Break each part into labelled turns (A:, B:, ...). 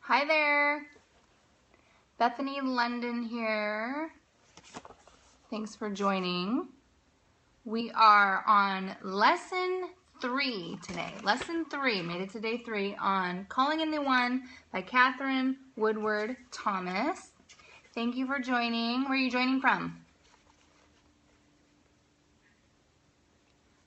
A: Hi there, Bethany, Londyn here. Thanks for joining. We are on lesson 3 today. Lesson 3, made it to day 3 on Calling in the One by Katherine Woodward Thomas. Thank you for joining. Where are you joining from?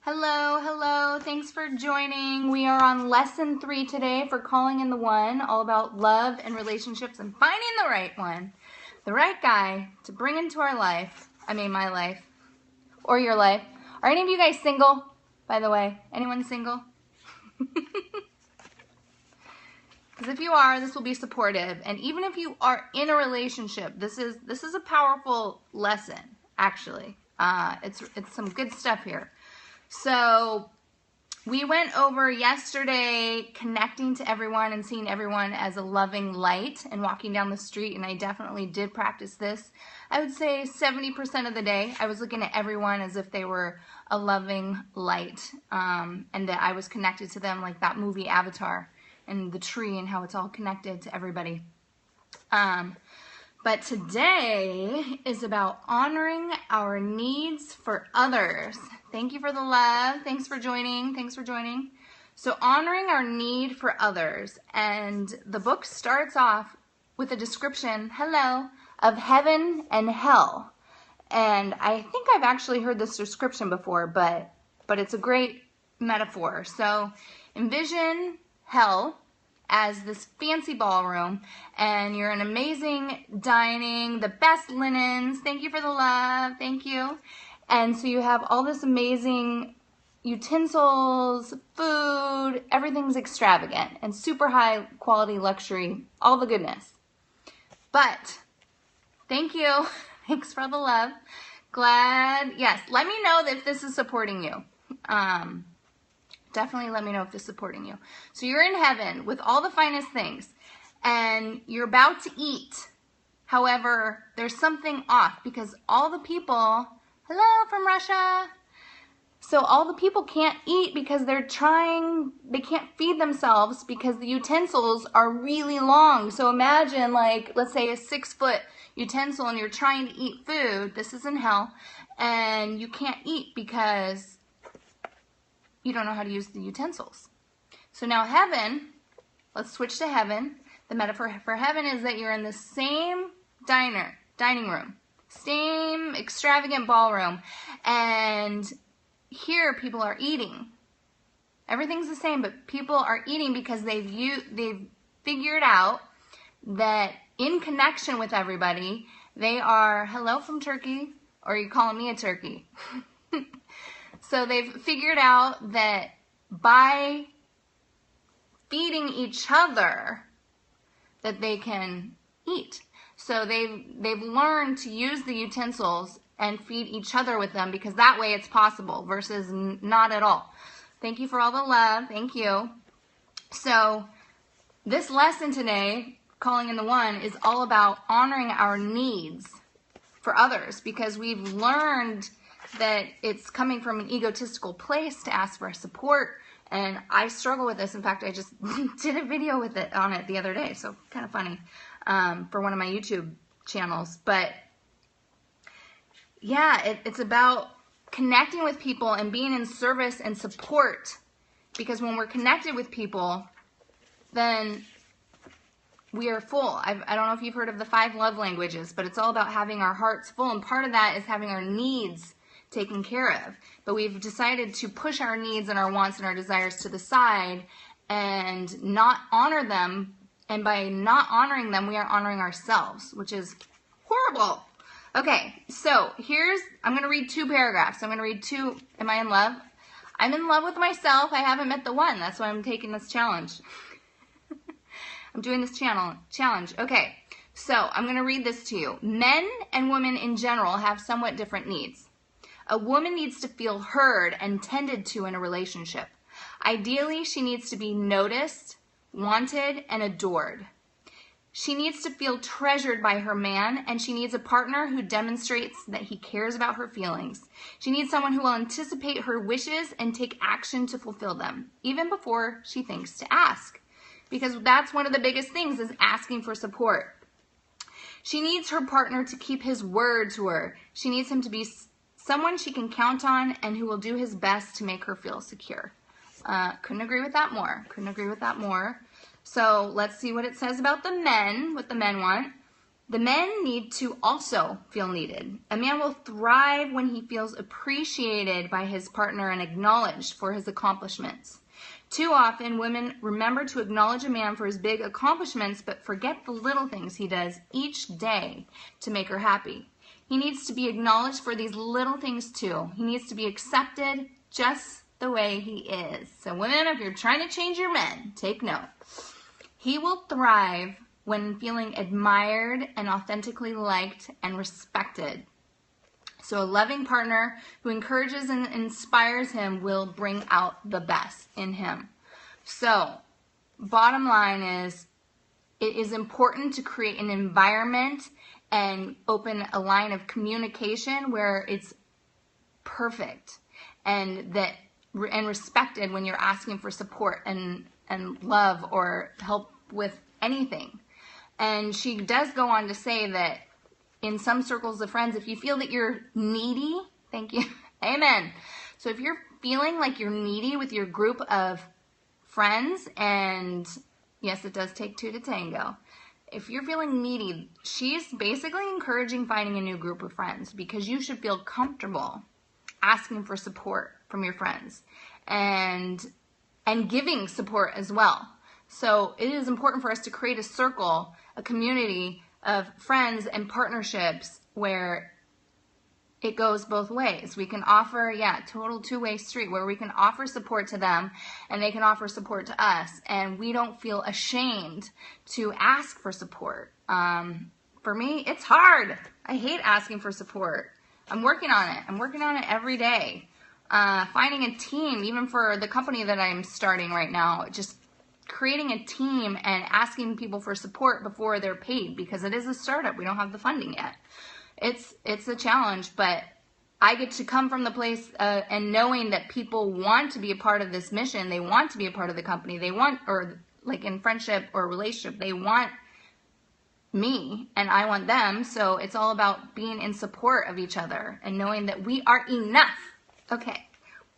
A: Hello, hello. Thanks for joining. We are on lesson 3 today for Calling in the One, all about love and relationships and finding the right one, the right guy to bring into our life. I mean, my life or your life. Are any of you guys single, by the way? Anyone single? Because if you are, this will be supportive. And even if you are in a relationship, this is a powerful lesson, actually. It's some good stuff here. So we went over yesterday connecting to everyone and seeing everyone as a loving light and walking down the street, and I definitely did practice this. I would say 70% of the day I was looking at everyone as if they were a loving light, and that I was connected to them like that movie Avatar and the tree and how it's all connected to everybody. But today is about honoring our needs for others. Thank you for the love. Thanks for joining. Thanks for joining. So honoring our need for others. And the book starts off with a description, hello, of heaven and hell. And I think I've actually heard this description before, but it's a great metaphor. So envision hell as this fancy ballroom, and you're an amazing dining, the best linens. Thank you for the love. Thank you. And so you have all this amazing utensils, food, everything's extravagant and super high quality luxury, all the goodness. But thank you. Thanks for the love. Glad. Yes. Let me know if this is supporting you. Definitely let me know if this is supporting you. So you're in heaven with all the finest things and you're about to eat. However, there's something off because all the people, hello from Russia. So all the people can't eat because they can't feed themselves because the utensils are really long. So imagine, like, let's say a 6-foot utensil and you're trying to eat food. This is in hell. And you can't eat because you don't know how to use the utensils. So now heaven, let's switch to heaven. The metaphor for heaven is that you're in the same dining room, same extravagant ballroom, and here people are eating. Everything's the same, but people are eating because they've figured out that in connection with everybody, they are, hello from Turkey, or are you calling me a turkey? So they've figured out that by feeding each other that they can eat. So they've learned to use the utensils and feed each other with them because that way it's possible versus not at all. Thank you for all the love. Thank you. So this lesson today, Calling in the One, is all about honoring our needs for others because we've learned that it's coming from an egotistical place to ask for support, and I struggle with this. In fact, I just did a video on it the other day, so kind of funny, for one of my YouTube channels. But yeah, it's about connecting with people and being in service and support, because when we're connected with people, then we are full. I don't know if you've heard of the 5 love languages, but it's all about having our hearts full, and part of that is having our needs taken care of. But we've decided to push our needs and our wants and our desires to the side and not honor them. And by not honoring them, we are honoring ourselves, which is horrible. Okay, so I'm going to read 2 paragraphs. I'm going to read 2. Am I in love? I'm in love with myself. I haven't met the one. That's why I'm taking this challenge. I'm doing this challenge. Okay, so I'm going to read this to you. Men and women in general have somewhat different needs. A woman needs to feel heard and tended to in a relationship. Ideally, she needs to be noticed, wanted, and adored. She needs to feel treasured by her man, and she needs a partner who demonstrates that he cares about her feelings. She needs someone who will anticipate her wishes and take action to fulfill them, even before she thinks to ask. because that's one of the biggest things, is asking for support. She needs her partner to keep his word to her. She needs him to be someone she can count on and who will do his best to make her feel secure. Couldn't agree with that more. Couldn't agree with that more. So let's see what it says about the men, what the men want. The men need to also feel needed. A man will thrive when he feels appreciated by his partner and acknowledged for his accomplishments. Too often, women remember to acknowledge a man for his big accomplishments, but forget the little things he does each day to make her happy. He needs to be acknowledged for these little things too. He needs to be accepted just the way he is. So women, if you're trying to change your men, take note. He will thrive when feeling admired and authentically liked and respected. So a loving partner who encourages and inspires him will bring out the best in him. So bottom line is, it is important to create an environment and open a line of communication where it's perfect and respected when you're asking for support and love or help with anything. And she does go on to say that in some circles of friends, if you feel that you're needy, thank you, amen. So if you're feeling like you're needy with your group of friends, and yes, it does take two to tango. If you're feeling needy, she's basically encouraging finding a new group of friends, because you should feel comfortable asking for support from your friends and giving support as well. So it is important for us to create a circle, a community of friends and partnerships where it goes both ways. We can offer, total two-way street, where we can offer support to them and they can offer support to us, and we don't feel ashamed to ask for support. For me, it's hard. I hate asking for support. I'm working on it. I'm working on it every day. Finding a team, even for the company that I'm starting right now, just creating a team and asking people for support before they're paid, because it is a startup. We don't have the funding yet. It's a challenge, but I get to come from the place and knowing that people want to be a part of this mission. They want to be a part of the company. They want, or like in friendship or relationship, they want me and I want them. So it's all about being in support of each other and knowing that we are enough. Okay,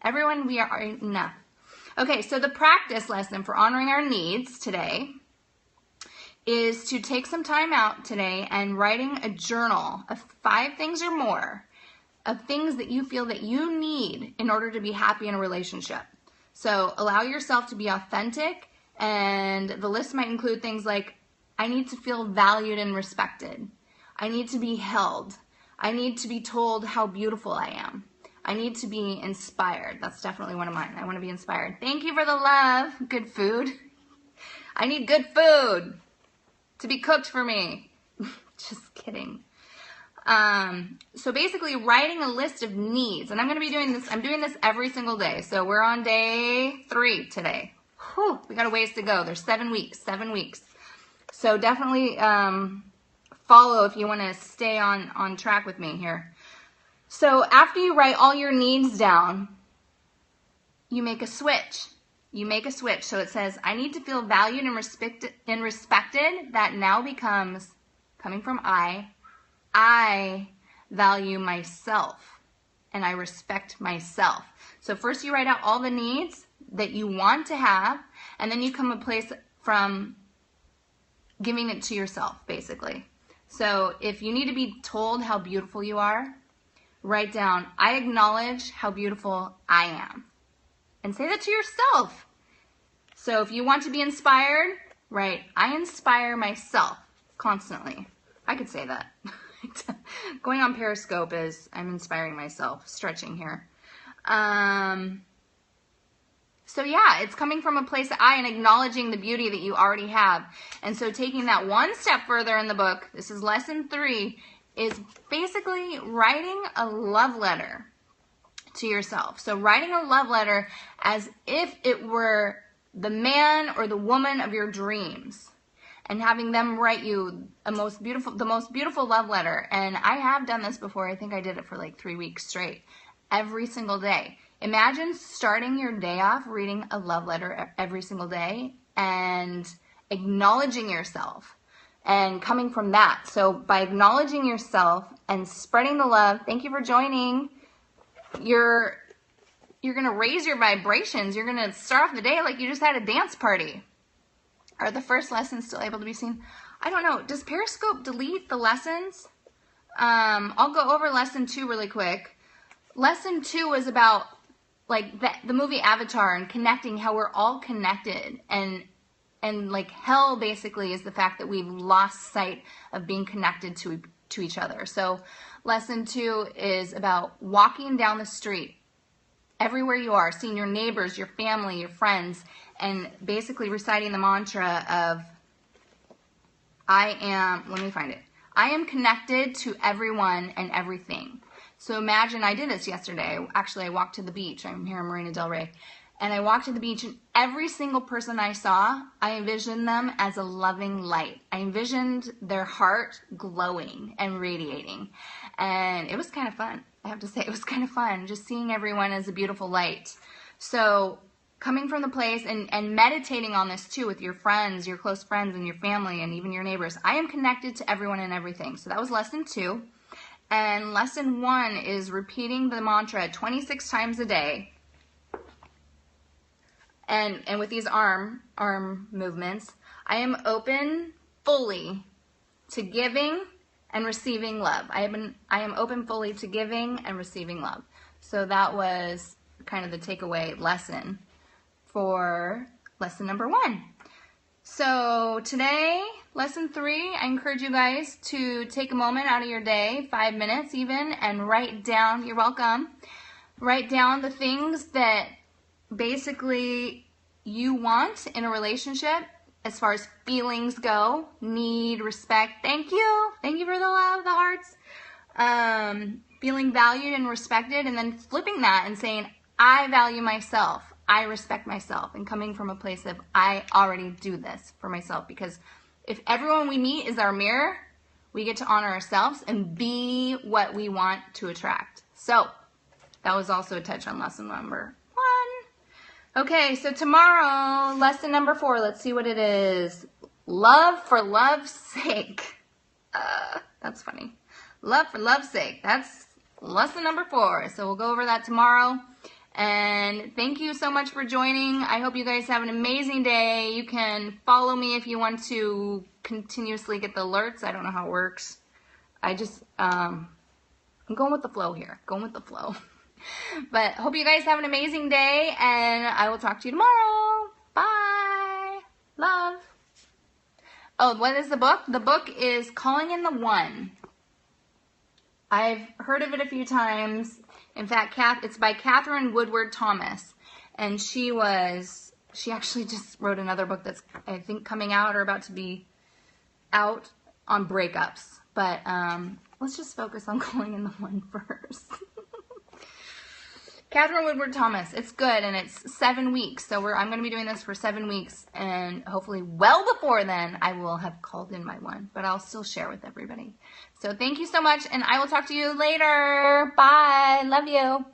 A: everyone, we are enough. Okay, so the practice lesson for honoring our needs today is to take some time out today and writing a journal of 5 things or more of things that you feel that you need in order to be happy in a relationship. So allow yourself to be authentic, and the list might include things like, I need to feel valued and respected. I need to be held. I need to be told how beautiful I am. I need to be inspired. That's definitely one of mine. I want to be inspired. Thank you for the love. Good food. I need good food to be cooked for me. Just kidding. So basically writing a list of needs. And I'm going to be doing this. I'm doing this every single day. So we're on day 3 today. Whew, we got a ways to go. There's 7 weeks. 7 weeks. So definitely follow if you want to stay on track with me here. So after you write all your needs down, you make a switch. You make a switch. So it says, I need to feel valued and respected. That now becomes, coming from I value myself and I respect myself. So first you write out all the needs that you want to have, and then you come a place from giving it to yourself, basically. So if you need to be told how beautiful you are, write down, I acknowledge how beautiful I am. And say that to yourself. So if you want to be inspired, write, I inspire myself constantly. I could say that. Going on Periscope is, I'm inspiring myself, stretching here. So yeah, it's coming from a place of I and acknowledging the beauty that you already have. And so taking that one step further in the book, this is lesson 3, is basically writing a love letter to yourself. So writing a love letter as if it were the man or the woman of your dreams, and having them write you the most beautiful love letter. And I have done this before. I think I did it for like 3 weeks straight, every single day. Imagine starting your day off reading a love letter every single day and acknowledging yourself and coming from that. So by acknowledging yourself and spreading the love, thank you for joining, you're going to raise your vibrations. You're going to start off the day like you just had a dance party. Are the first lessons still able to be seen? I don't know. Does Periscope delete the lessons? I'll go over lesson 2 really quick. Lesson 2 was about like the movie Avatar and connecting, how we're all connected, and like hell basically is the fact that we've lost sight of being connected to each other. So lesson 2 is about walking down the street everywhere you are, seeing your neighbors, your family, your friends, and basically reciting the mantra of I am connected to everyone and everything. So imagine, I did this yesterday. Actually, I walked to the beach. I'm here in Marina Del Rey. And I walked to the beach, and every single person I saw, I envisioned them as a loving light. I envisioned their heart glowing and radiating. And it was kind of fun. I have to say, it was kind of fun just seeing everyone as a beautiful light. So coming from the place and meditating on this too with your friends, your close friends, and your family, and even your neighbors. I am connected to everyone and everything. So that was lesson 2. And lesson 1 is repeating the mantra 26 times a day. And with these arm movements, I am open fully to giving and receiving love. I am open fully to giving and receiving love. So that was kind of the takeaway lesson for lesson number 1. So today, lesson 3, I encourage you guys to take a moment out of your day, 5 minutes even, and write down, you're welcome, write down the things that basically you want in a relationship as far as feelings go, need, respect. Thank you for the love, the hearts. Feeling valued and respected, and then flipping that and saying, I value myself. I respect myself, and coming from a place of I already do this for myself, because if everyone we meet is our mirror, we get to honor ourselves and be what we want to attract. So that was also a touch on lesson number 1. Okay, so tomorrow, lesson number 4, let's see what it is. Love for love's sake. That's funny. Love for love's sake. That's lesson number 4. So we'll go over that tomorrow. And thank you so much for joining. I hope you guys have an amazing day. You can follow me if you want to continuously get the alerts. I don't know how it works. I just, I'm going with the flow here. Going with the flow. But hope you guys have an amazing day, and I will talk to you tomorrow. Bye. Love. Oh, what is the book? The book is Calling in the One. I've heard of it a few times. In fact, it's by Katherine Woodward Thomas, and she actually just wrote another book that's, I think, coming out or about to be out on breakups. But let's just focus on Calling in the One first. Katherine Woodward Thomas, it's good, and it's 7 weeks, so I'm going to be doing this for 7 weeks, and hopefully well before then I will have called in my one, but I'll still share with everybody. So thank you so much, and I will talk to you later. Bye. Love you.